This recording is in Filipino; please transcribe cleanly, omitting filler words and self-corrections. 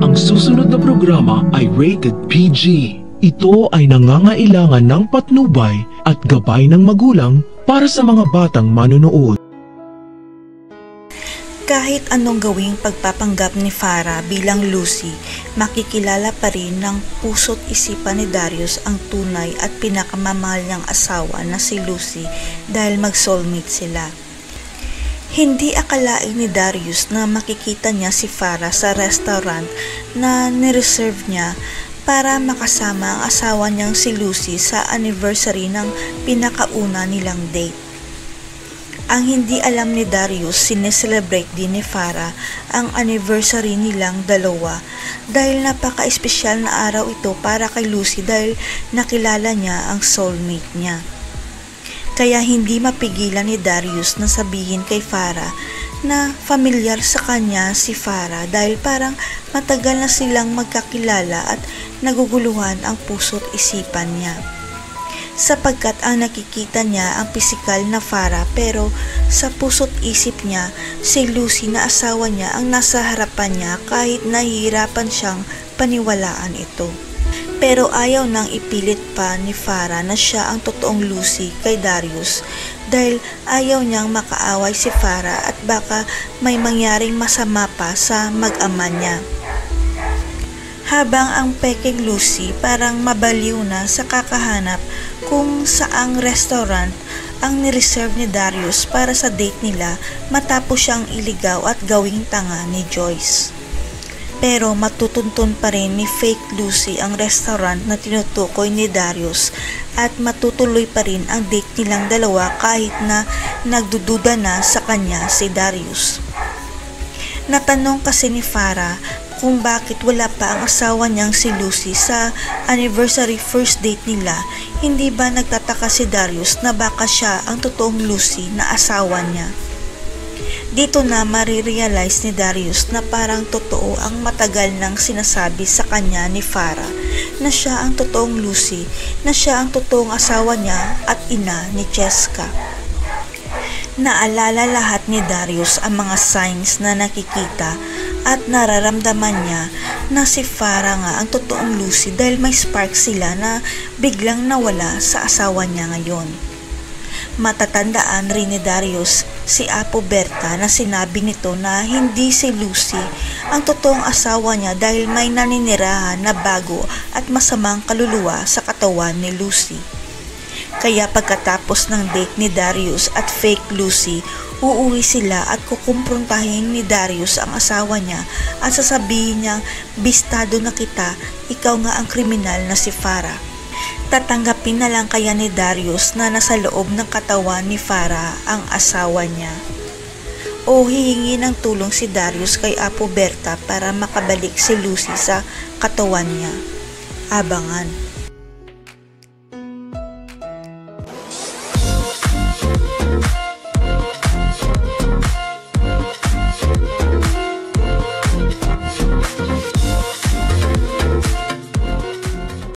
Ang susunod na programa ay rated PG. Ito ay nangangailangan ng patnubay at gabay ng magulang para sa mga batang manonood. Kahit anong gawing pagpapanggap ni Farah bilang Lucy, makikilala pa rin ng puso't isipan ni Darius ang tunay at pinakamamahal niyang asawa na si Lucy dahil mag-soulmate sila. Hindi akalain ni Darius na makikita niya si Farah sa restaurant na nireserve niya para makasama ang asawa niyang si Lucy sa anniversary ng pinakauna nilang date. Ang hindi alam ni Darius, sineselebrate din ni Farah ang anniversary nilang dalawa dahil napaka-espesyal na araw ito para kay Lucy dahil nakilala niya ang soulmate niya. Kaya hindi mapigilan ni Darius na sabihin kay Farah na familiar sa kanya si Farah dahil parang matagal na silang magkakilala at naguguluhan ang puso't isipan niya. Sapagkat ang nakikita niya ang pisikal na Farah pero sa puso't isip niya si Lucy na asawa niya ang nasa harapan niya kahit nahihirapan siyang paniwalaan ito. Pero ayaw nang ipilit pa ni Farah na siya ang totoong Lucy kay Darius dahil ayaw niyang makaaway si Farah at baka may mangyaring masama pa sa mag-ama niya. Habang ang peking Lucy parang mabaliw na sa kakahanap kung saang restaurant ang nireserve ni Darius para sa date nila matapos siyang iligaw at gawing tanga ni Joyce. Pero matutuntun pa rin ni fake Lucy ang restaurant na tinutukoy ni Darius at matutuloy pa rin ang date nilang dalawa kahit na nagdududa na sa kanya si Darius. Natanong kasi ni Farah kung bakit wala pa ang asawa niyang si Lucy sa anniversary first date nila. Hindi ba nagtataka si Darius na baka siya ang totoong Lucy na asawa niya? Dito na marirealize ni Darius na parang totoo ang matagal nang sinasabi sa kanya ni Farah na siya ang totoong Lucy, na siya ang totoong asawa niya at ina ni Cheska. Naalala lahat ni Darius ang mga signs na nakikita at nararamdaman niya na si Farah nga ang totoong Lucy dahil may spark sila na biglang nawala sa asawa niya ngayon. Matatandaan rin ni Darius si Apo Berta na sinabi nito na hindi si Lucy ang totoong asawa niya dahil may naninirahan na bago at masamang kaluluwa sa katawan ni Lucy. Kaya pagkatapos ng date ni Darius at fake Lucy, uuwi sila at kukumprontahin ni Darius ang asawa niya at sasabihin niya, bistado na kita, ikaw nga ang kriminal na si Farah. Tatanggapin na lang kaya ni Darius na nasa loob ng katawan ni Farah ang asawa niya? O hihingi ng tulong si Darius kay Apo Berta para makabalik si Lucy sa katawan niya? Abangan.